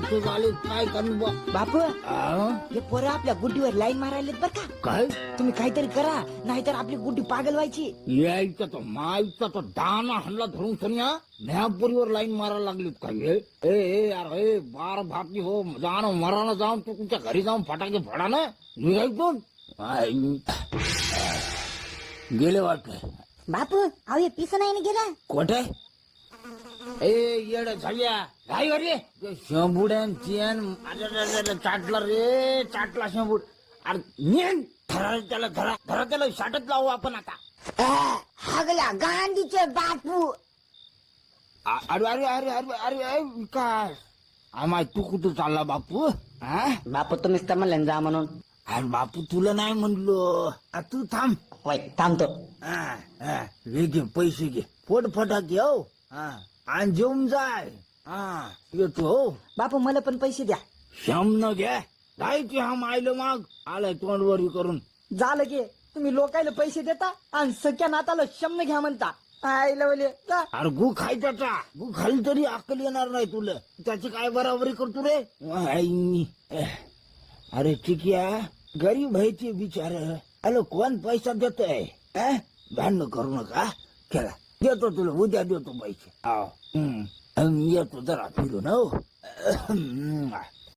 ते झाले काय करू बा बापू आ? हे पोरं आपल्या गुड्डीवर लाईन मारायलेत बर का. काय तुम्ही काहीतरी करा, नाहीतर आपली गुड्डी पागल व्हायची. यायचा तो मायचा तो दाना हल्ला धरून सनिया न्यापुरीवर लाईन मारायला लागलीत काय ए यार ए बार भापली हो जाणं मरानं जाऊन तू तुमच्या घरी जाऊन फटाके फोडा ना निघायचो गेले वाटत बापू अहो हे पिस नाही ना गेला. कोठे ए येड झाल्या काय वरले शंभुड्यान चेन चाटला रे चाटला शंभूड अरे नेन धरा त्याला धरा धरा त्याला शाटत लावू आपण आता हागला गांधीचे बापू. अरे अरे अरे अरे अरे विकास आम्हा तू कुठं चालला बापू हा बापू तुम्हीच तर म्हणले जा म्हणून. अरे बापू तुला नाही म्हणलो तू थांब होय थांबतो. हे घे पैसे घे फटाके हो आणि जेवून जाय येतो हो बापू मला पण पैसे द्या. शमन घ्या जायची हा मायलं माग आलाय तोंडवरी करून झालं की तुम्ही लोकायला पैसे देता आणि सख्या नाताला शमन घ्या म्हणता. आईला बोले जा. अरे गु खायचा गु खाली तरी अक्कल येणार नाही तुला त्याची काय बराबरी करतो रे आई. अरे ठीक आहे गरीब आहे ते बिचार अरे कोण पैसा देतोय भांडण करू नका केला देतो तुला उद्या देतो पैसे येतो जरा फिरून हो